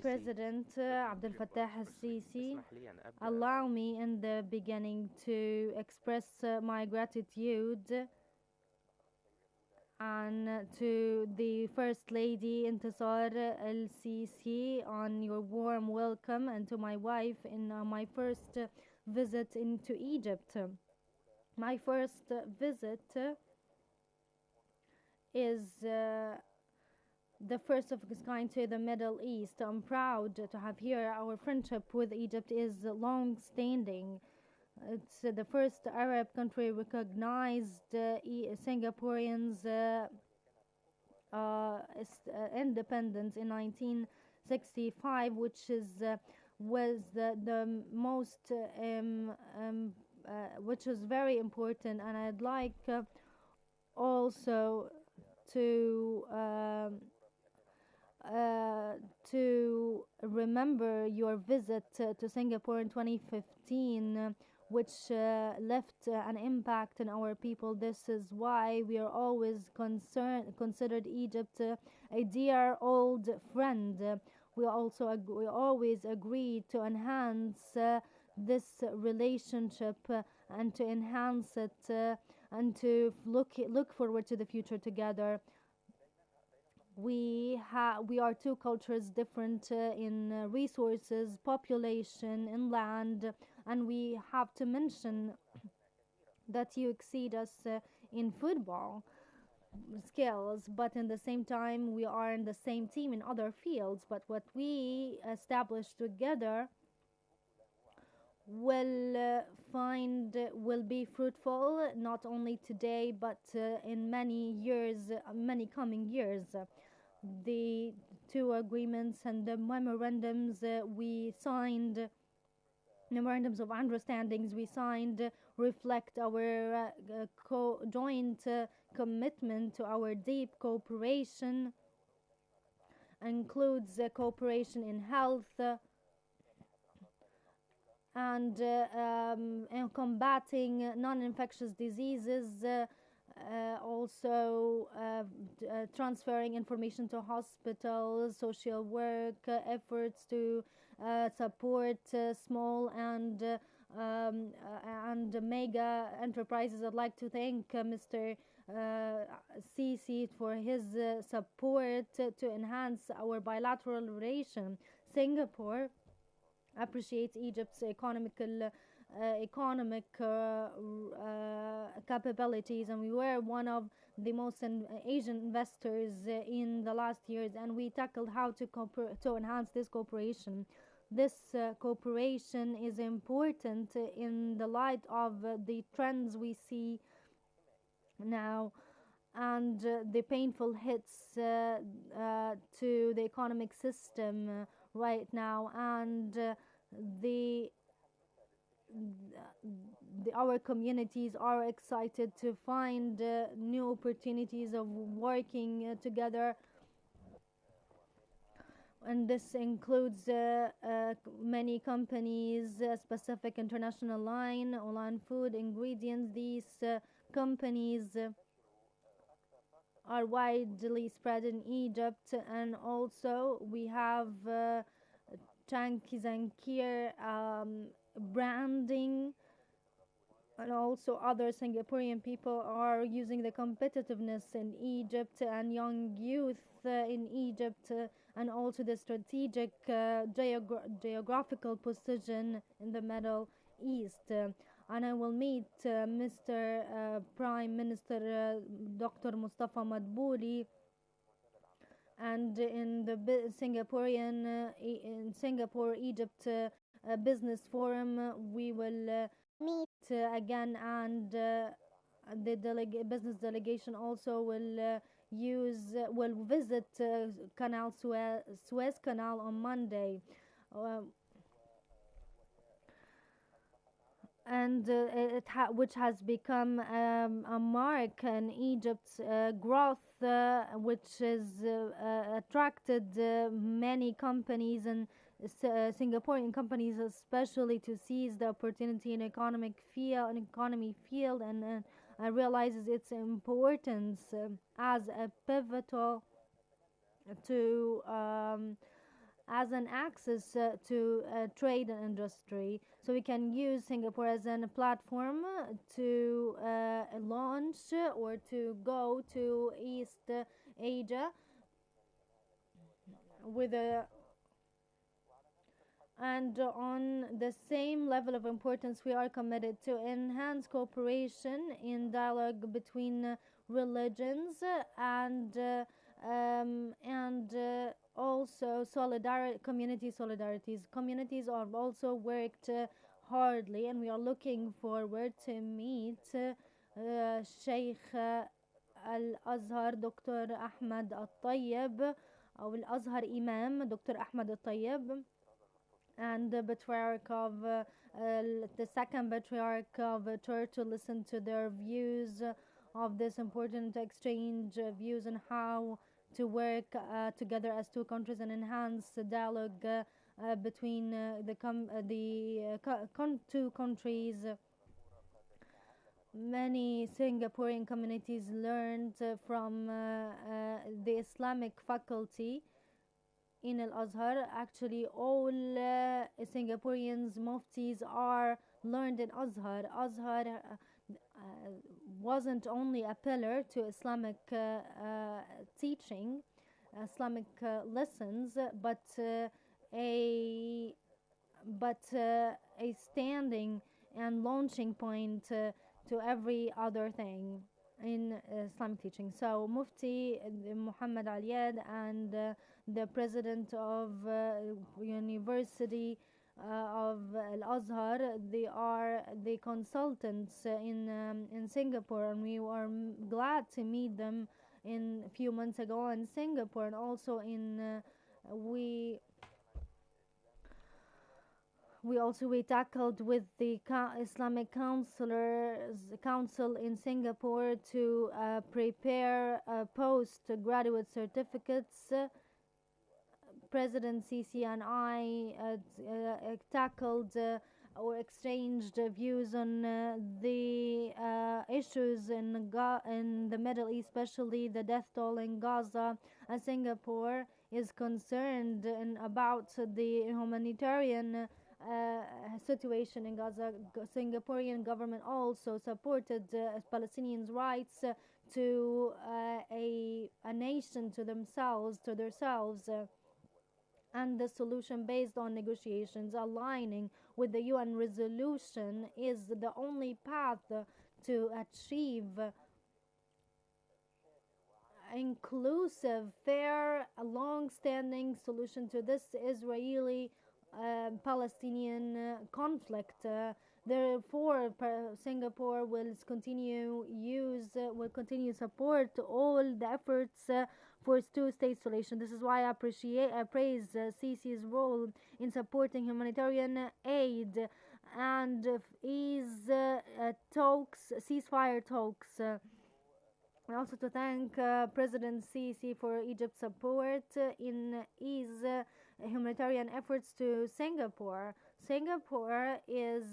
President Abdel Fattah al-Sisi, allow me in the beginning to express my gratitude and to the First Lady Intisar al-Sisi on your warm welcome, and to my wife in my first visit into Egypt. My first visit is the first of its kind to the Middle East. I'm proud to have here. Our friendship with Egypt is long standing. It's the first Arab country recognized Singaporeans' independence in 1965, which was the most which was very important. And I'd like also to to remember your visit to Singapore in 2015, which left an impact on our people. This is why we are always considered Egypt a dear old friend. We also we always agreed to enhance this relationship and to enhance it and to look forward to the future together. We are two cultures different in resources, population, in land, and we have to mention that you exceed us in football skills, but in the same time we are in the same team in other fields. But what we established together will be fruitful not only today but in many years, many coming years. The two agreements and the memorandums of understandings we signed reflect our joint commitment to our deep cooperation, includes cooperation in health and in combating non-infectious diseases, also transferring information to hospitals, social work, efforts to support small and mega enterprises. I'd like to thank Mr. Sisi for his support to enhance our bilateral relation. Singapore appreciates Egypt's economic capabilities, and we were one of the most Asian investors in the last years, and we tackled how to enhance this cooperation. This cooperation is important in the light of the trends we see now and the painful hits to the economic system right now, and our communities are excited to find new opportunities of working together, and this includes many companies, specific international line, Olan Food Ingredients. These companies are widely spread in Egypt, and also we have Chankizankir branding, and also other Singaporean people are using the competitiveness in Egypt and young youth in Egypt, and also the strategic geographical position in the Middle East. And I will meet Mr. Prime Minister Dr. Mustafa Madbouli, and in the in Singapore Egypt Business Forum we will meet again, and the business delegation also will visit Suez Canal on Monday. And which has become a mark in Egypt's growth, which has attracted many companies and Singaporean companies, especially to seize the opportunity in economy field, and realizes its importance as a pivotal to as an access to trade and industry. So we can use Singapore as a platform to launch or to go to East Asia with a and on the same level of importance, we are committed to enhance cooperation in dialogue between religions and also community solidarities. Communities have also worked hardly, and we are looking forward to meet Sheikh الأزهر دكتور أحمد الطيب أو الأزهر إمام دكتور أحمد الطيب and the patriarch of the second patriarch of the church to listen to their views of this important exchange views on how to work together as two countries and enhance the dialogue between two countries. Many Singaporean communities learned from the Islamic faculty in Al Azhar. Actually, all Singaporeans muftis are learned in Azhar. Azhar wasn't only a pillar to Islamic teaching, Islamic lessons, but a a standing and launching point to every other thing in Islamic teaching. So Mufti Muhammad Aliyad and the president of University of Al Azhar, they are the consultants in Singapore, and we were glad to meet them in a few months ago in Singapore, and also in we tackled with the Islamic Council in Singapore to prepare postgraduate certificates. President Sisi and I tackled or exchanged views on the issues in the Middle East, especially the death toll in Gaza. Singapore is concerned about the humanitarian situation in Gaza. Singaporean government also supported Palestinians' rights to a nation to themselves, and the solution based on negotiations aligning with the UN resolution is the only path to achieve inclusive, fair, long-standing solution to this Israeli Palestinian conflict. Therefore, Singapore will continue support all the efforts for two-state solution. This is why I praise Sisi's role in supporting humanitarian aid and ceasefire talks. And also to thank President Sisi for Egypt's support in his humanitarian efforts to Singapore. Singapore is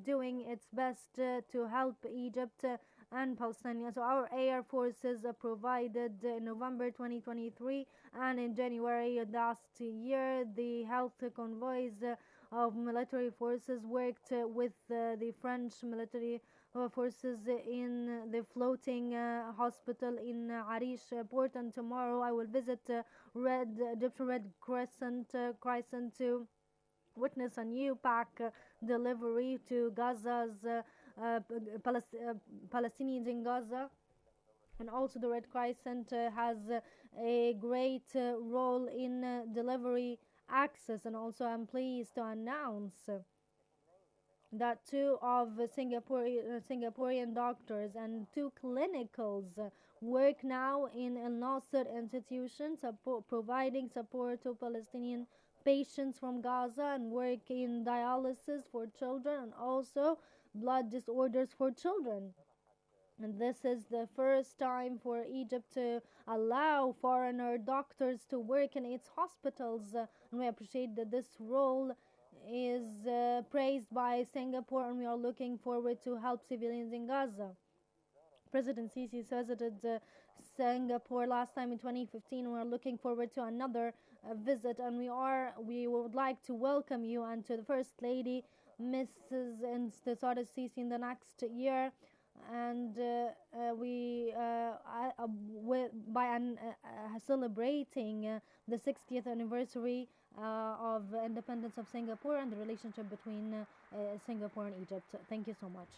doing its best to help Egypt and Palestine. So our air forces provided in November 2023 and in January last year, the health convoys of military forces worked with the French military forces in the floating hospital in Arish port, and tomorrow I will visit Egyptian Red Crescent to witness a new pack delivery to Gaza's Palestinians in Gaza. And also the Red Crescent has a great role in delivery access. And also I'm pleased to announce that two of Singaporean doctors and two clinicals work now in Al Nasser institution, providing support to Palestinian patients from Gaza, and work in dialysis for children and also blood disorders for children. And this is the first time for Egypt to allow foreigner doctors to work in its hospitals, and we appreciate that this role is praised by Singapore, and we are looking forward to help civilians in Gaza. President Sisi visited Singapore last time in 2015, and we are looking forward to another visit, and we would like to welcome you and to the First Lady, Mrs. Intisar Sisi, in the next year. And we by celebrating the 60th anniversary of independence of Singapore and the relationship between Singapore and Egypt. Thank you so much.